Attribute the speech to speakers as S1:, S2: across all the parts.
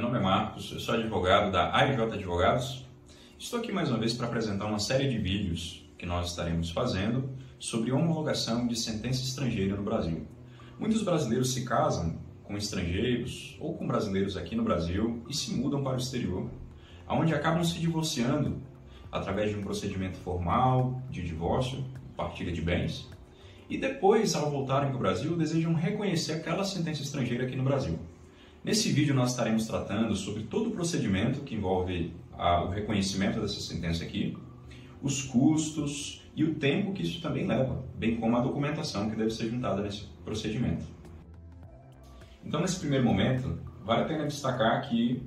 S1: nome é Marcos, eu sou advogado da AIJ Advogados. Estou aqui mais uma vez para apresentar uma série de vídeos que nós estaremos fazendo sobre homologação de sentença estrangeira no Brasil. Muitos brasileiros se casam com estrangeiros ou com brasileiros aqui no Brasil e se mudam para o exterior, onde acabam se divorciando através de um procedimento formal de divórcio, partilha de bens, e depois, ao voltarem para o Brasil, desejam reconhecer aquela sentença estrangeira aqui no Brasil. Nesse vídeo nós estaremos tratando sobre todo o procedimento que envolve o reconhecimento dessa sentença aqui, os custos e o tempo que isso também leva, bem como a documentação que deve ser juntada nesse procedimento. Então, nesse primeiro momento, vale a pena destacar que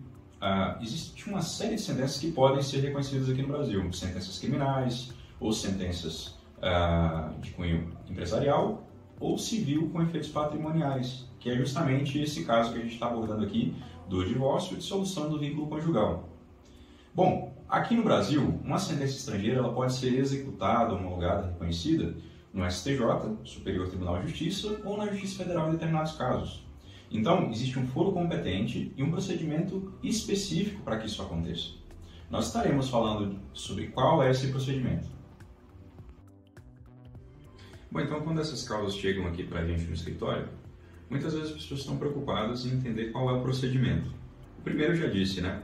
S1: existe uma série de sentenças que podem ser reconhecidas aqui no Brasil, sentenças criminais ou sentenças de cunho empresarial ou civil com efeitos patrimoniais, que é justamente esse caso que a gente está abordando aqui do divórcio e dissolução do vínculo conjugal. Bom, aqui no Brasil, uma sentença estrangeira ela pode ser executada, homologada, reconhecida no STJ, Superior Tribunal de Justiça, ou na Justiça Federal em determinados casos. Então, existe um foro competente e um procedimento específico para que isso aconteça. Nós estaremos falando sobre qual é esse procedimento. Bom, então quando essas causas chegam aqui para a gente no escritório, muitas vezes as pessoas estão preocupadas em entender qual é o procedimento. O primeiro eu já disse, né?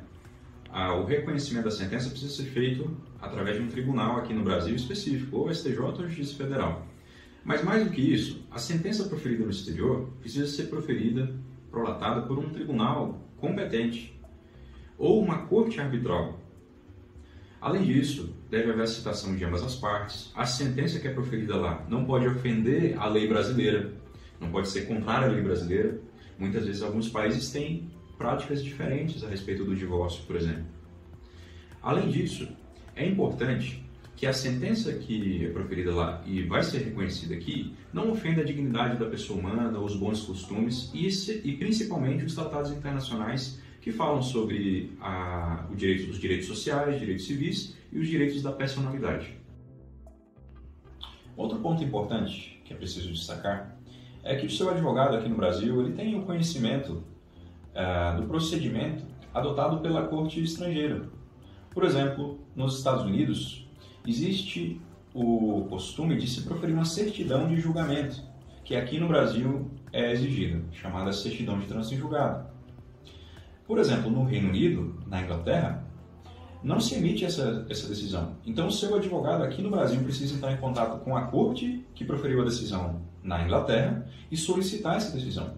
S1: O reconhecimento da sentença precisa ser feito através de um tribunal aqui no Brasil específico, ou STJ ou Justiça Federal. Mas mais do que isso, a sentença proferida no exterior precisa ser proferida, prolatada por um tribunal competente ou uma corte arbitral. Além disso, deve haver a citação de ambas as partes. A sentença que é proferida lá não pode ofender a lei brasileira, não pode ser contrária à lei brasileira. Muitas vezes alguns países têm práticas diferentes a respeito do divórcio, por exemplo. Além disso, é importante que a sentença que é proferida lá e vai ser reconhecida aqui não ofenda a dignidade da pessoa humana, os bons costumes e principalmente os tratados internacionais que falam sobre os direitos sociais, direitos civis e os direitos da personalidade. Outro ponto importante que é preciso destacar é que o seu advogado aqui no Brasil ele tem o conhecimento do procedimento adotado pela corte estrangeira. Por exemplo, nos Estados Unidos, existe o costume de se proferir uma certidão de julgamento, que aqui no Brasil é exigida, chamada certidão de trânsito em julgado. Por exemplo, no Reino Unido, na Inglaterra, não se emite essa decisão. Então, o seu advogado aqui no Brasil precisa entrar em contato com a corte que proferiu a decisão na Inglaterra e solicitar essa decisão.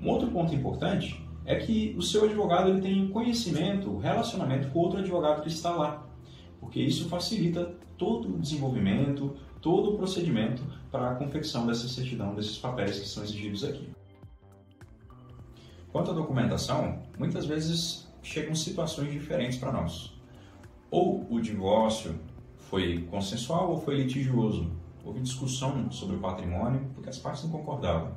S1: Um outro ponto importante é que o seu advogado ele tem conhecimento, relacionamento com outro advogado que está lá, porque isso facilita todo o desenvolvimento, todo o procedimento para a confecção dessa certidão, desses papéis que são exigidos aqui. Quanto à documentação, muitas vezes chegam situações diferentes para nós. Ou o divórcio foi consensual ou foi litigioso. Houve discussão sobre o patrimônio porque as partes não concordavam.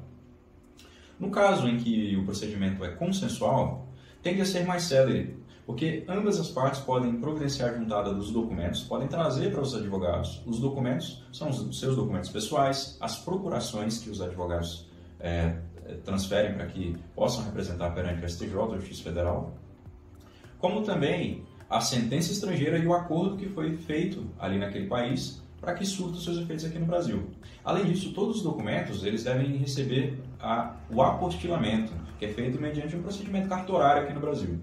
S1: No caso em que o procedimento é consensual, tende a ser mais célere, porque ambas as partes podem providenciar a juntada dos documentos, podem trazer para os advogados. Os documentos são os seus documentos pessoais, as procurações que os advogados transferem para que possam representar perante o STJ, a Justiça Federal, como também a sentença estrangeira e o acordo que foi feito ali naquele país para que surta os seus efeitos aqui no Brasil. Além disso, todos os documentos eles devem receber o apostilamento, que é feito mediante um procedimento cartorário aqui no Brasil.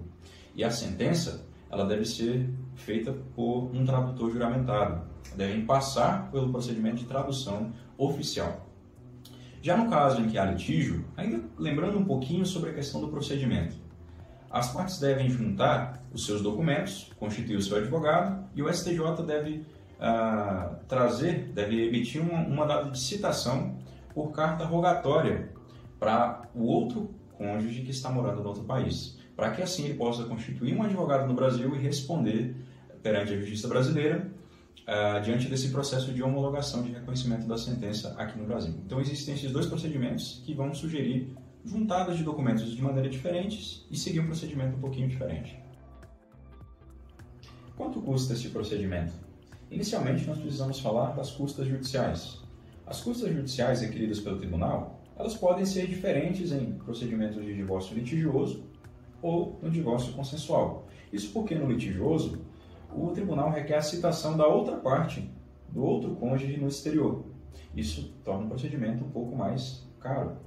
S1: E a sentença ela deve ser feita por um tradutor juramentado, devem passar pelo procedimento de tradução oficial. Já no caso em que há litígio, ainda lembrando um pouquinho sobre a questão do procedimento, as partes devem juntar os seus documentos, constituir o seu advogado e o STJ deve deve emitir um mandado de citação por carta rogatória para o outro cônjuge que está morando no outro país, para que assim ele possa constituir um advogado no Brasil e responder perante a justiça brasileira diante desse processo de homologação de reconhecimento da sentença aqui no Brasil. Então existem esses dois procedimentos que vão sugerir juntadas de documentos de maneira diferentes e seguir um procedimento um pouquinho diferente. Quanto custa esse procedimento? Inicialmente, nós precisamos falar das custas judiciais. As custas judiciais requeridas pelo tribunal, elas podem ser diferentes em procedimentos de divórcio litigioso ou no divórcio consensual. Isso porque no litigioso, o tribunal requer a citação da outra parte, do outro cônjuge no exterior. Isso torna o procedimento um pouco mais caro.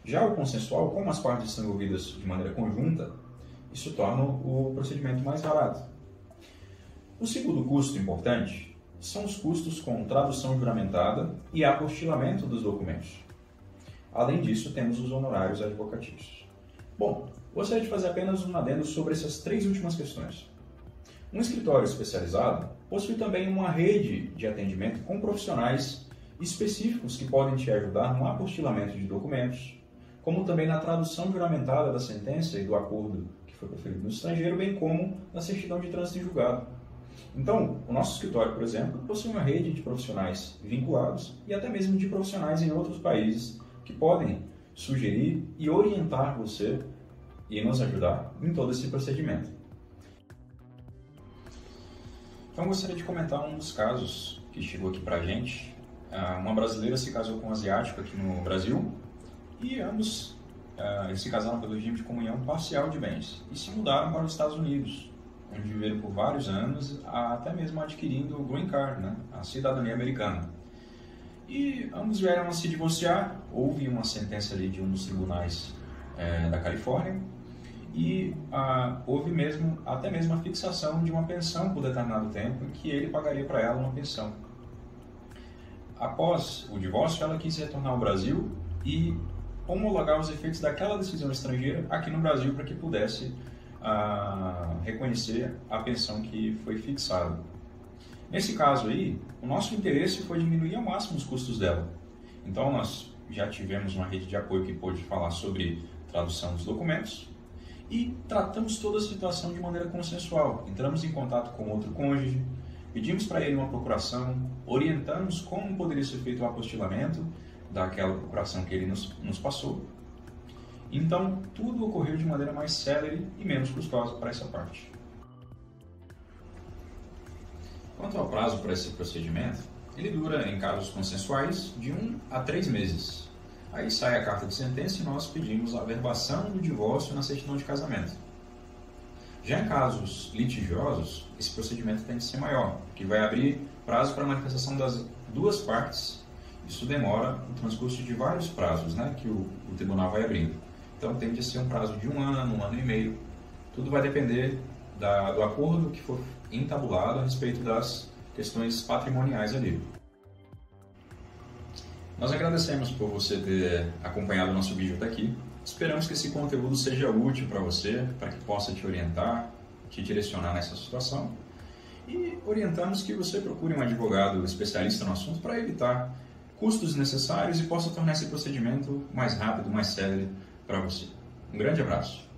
S1: Já o consensual, como as partes estão envolvidas de maneira conjunta, isso torna o procedimento mais barato. O segundo custo importante são os custos com tradução juramentada e apostilamento dos documentos. Além disso, temos os honorários advocatícios. Bom, gostaria de fazer apenas um adendo sobre essas três últimas questões. Um escritório especializado possui também uma rede de atendimento com profissionais específicos que podem te ajudar no apostilamento de documentos, como também na tradução juramentada da sentença e do acordo que foi proferido no estrangeiro, bem como na certidão de trânsito em julgado. Então, o nosso escritório, por exemplo, possui uma rede de profissionais vinculados e até mesmo de profissionais em outros países que podem sugerir e orientar você e nos ajudar em todo esse procedimento. Então, gostaria de comentar um dos casos que chegou aqui para a gente. Uma brasileira se casou com um asiático aqui no Brasil e ambos eles se casaram pelo regime de comunhão parcial de bens e se mudaram para os Estados Unidos, onde viveram por vários anos, até mesmo adquirindo o Green Card, né, a cidadania americana. E ambos vieram a se divorciar, houve uma sentença ali de um dos tribunais da Califórnia, e houve até mesmo a fixação de uma pensão por determinado tempo, em que ele pagaria para ela uma pensão. Após o divórcio, ela quis retornar ao Brasil e homologar os efeitos daquela decisão estrangeira aqui no Brasil para que pudesse reconhecer a pensão que foi fixada. Nesse caso aí, o nosso interesse foi diminuir ao máximo os custos dela. Então, nós já tivemos uma rede de apoio que pôde falar sobre tradução dos documentos e tratamos toda a situação de maneira consensual. Entramos em contato com outro cônjuge, pedimos para ele uma procuração, orientamos como poderia ser feito o apostilamento daquela procuração que ele nos passou. Então, tudo ocorreu de maneira mais célere e menos custosa para essa parte. Quanto ao prazo para esse procedimento, ele dura, em casos consensuais, de 1 a 3 meses. Aí sai a carta de sentença e nós pedimos a averbação do divórcio na certidão de casamento. Já em casos litigiosos, esse procedimento tem que ser maior, que vai abrir prazo para manifestação das duas partes. Isso demora o transcurso de vários prazos, né, que o tribunal vai abrindo. Então tende a ser um prazo de 1 ano e meio. Tudo vai depender do acordo que for entabulado a respeito das questões patrimoniais ali. Nós agradecemos por você ter acompanhado o nosso vídeo até aqui. Esperamos que esse conteúdo seja útil para você, para que possa te orientar, te direcionar nessa situação. E orientamos que você procure um advogado especialista no assunto para evitar custos necessários e possa tornar esse procedimento mais rápido, mais célere para você. Um grande abraço!